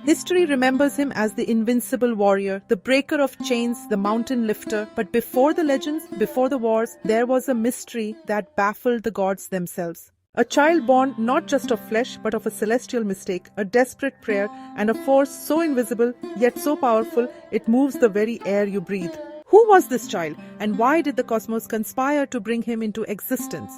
History remembers him as the invincible warrior, the breaker of chains, the mountain lifter. But before the legends, before the wars, there was a mystery that baffled the gods themselves. A child born not just of flesh but of a celestial mistake, a desperate prayer, and a force so invisible yet so powerful it moves the very air you breathe. Who was this child, and why did the cosmos conspire to bring him into existence?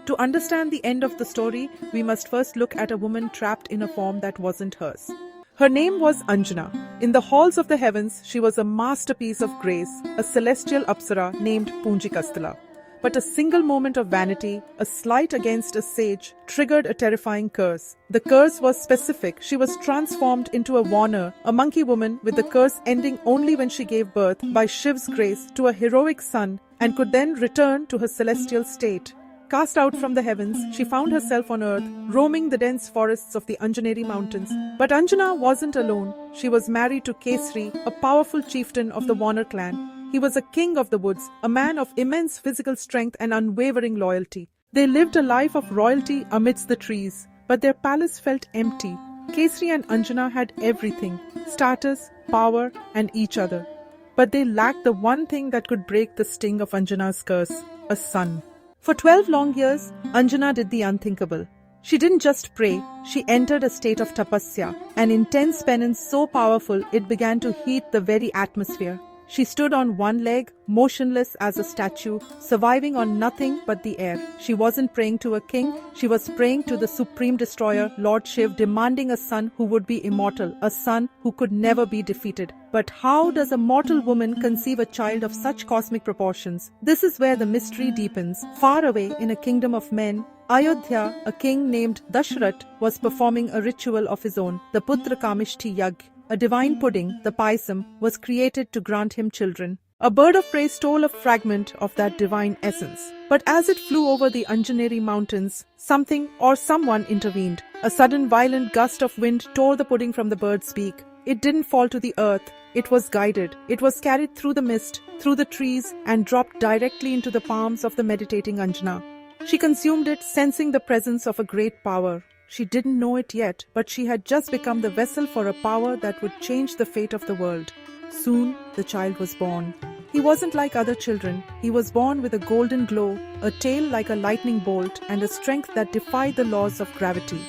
To understand the end of the story, we must first look at a woman trapped in a form that wasn't hers. Her name was Anjana. In the halls of the heavens, she was a masterpiece of grace, a celestial Apsara named Punjikasthala. But a single moment of vanity, a slight against a sage, triggered a terrifying curse. The curse was specific. She was transformed into a Warner, a monkey woman, with the curse ending only when she gave birth, by Shiv's grace, to a heroic son, and could then return to her celestial state. Cast out from the heavens, she found herself on earth, roaming the dense forests of the Anjaneri mountains. But Anjana wasn't alone. She was married to Kesri, a powerful chieftain of the Warner clan. He was a king of the woods, a man of immense physical strength and unwavering loyalty. They lived a life of royalty amidst the trees, but their palace felt empty. Kesri and Anjana had everything: status, power, and each other. But they lacked the one thing that could break the sting of Anjana's curse: a son. For 12 long years, Anjana did the unthinkable. She didn't just pray, she entered a state of tapasya, an intense penance so powerful it began to heat the very atmosphere. She stood on one leg, motionless as a statue, surviving on nothing but the air. She wasn't praying to a king, she was praying to the supreme destroyer, Lord Shiv, demanding a son who would be immortal, a son who could never be defeated. But how does a mortal woman conceive a child of such cosmic proportions? This is where the mystery deepens. Far away in a kingdom of men, Ayodhya, a king named Dashrath, was performing a ritual of his own, the Putra Kamishti Yagya. A divine pudding, the payasam, was created to grant him children. A bird of prey stole a fragment of that divine essence. But as it flew over the Anjaneri mountains, something or someone intervened. A sudden violent gust of wind tore the pudding from the bird's beak. It didn't fall to the earth. It was guided. It was carried through the mist, through the trees, and dropped directly into the palms of the meditating Anjana. She consumed it, sensing the presence of a great power. She didn't know it yet, but she had just become the vessel for a power that would change the fate of the world. Soon, the child was born. He wasn't like other children. He was born with a golden glow, a tail like a lightning bolt, and a strength that defied the laws of gravity.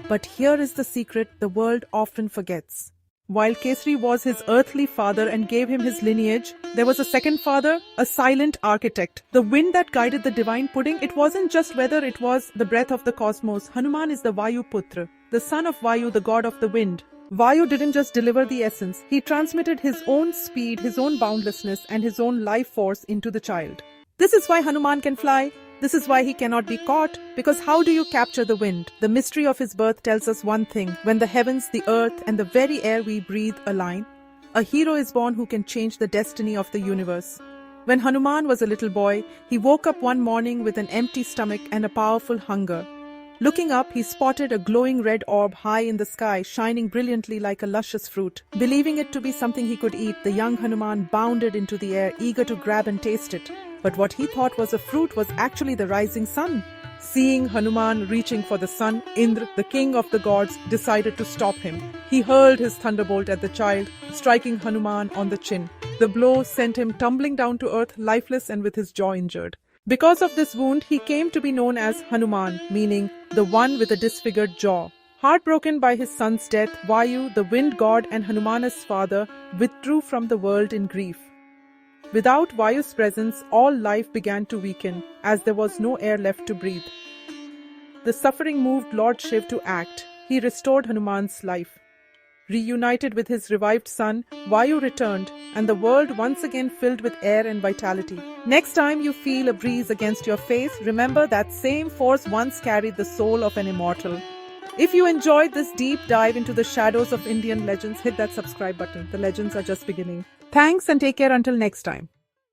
But here is the secret the world often forgets. While Kesri was his earthly father and gave him his lineage, there was a second father, a silent architect. The wind that guided the divine pudding, it wasn't just whether it was the breath of the cosmos. Hanuman is the Vayu Putra, the son of Vayu, the god of the wind. Vayu didn't just deliver the essence, he transmitted his own speed, his own boundlessness, and his own life force into the child. This is why Hanuman can fly. This is why he cannot be caught, because how do you capture the wind? The mystery of his birth tells us one thing: when the heavens, the earth, and the very air we breathe align, a hero is born who can change the destiny of the universe. When Hanuman was a little boy, he woke up one morning with an empty stomach and a powerful hunger. Looking up, he spotted a glowing red orb high in the sky, shining brilliantly like a luscious fruit. Believing it to be something he could eat, the young Hanuman bounded into the air, eager to grab and taste it. But what he thought was a fruit was actually the rising sun. Seeing Hanuman reaching for the sun, Indra, the king of the gods, decided to stop him. He hurled his thunderbolt at the child, striking Hanuman on the chin. The blow sent him tumbling down to earth, lifeless and with his jaw injured. Because of this wound, he came to be known as Hanuman, meaning the one with a disfigured jaw. Heartbroken by his son's death, Vayu, the wind god and Hanuman's father, withdrew from the world in grief. Without Vayu's presence, all life began to weaken, as there was no air left to breathe. The suffering moved Lord Shiv to act. He restored Hanuman's life. Reunited with his revived son, Vayu returned, and the world once again filled with air and vitality. Next time you feel a breeze against your face, remember that same force once carried the soul of an immortal. If you enjoyed this deep dive into the shadows of Indian legends, hit that subscribe button. The legends are just beginning. Thanks and take care until next time.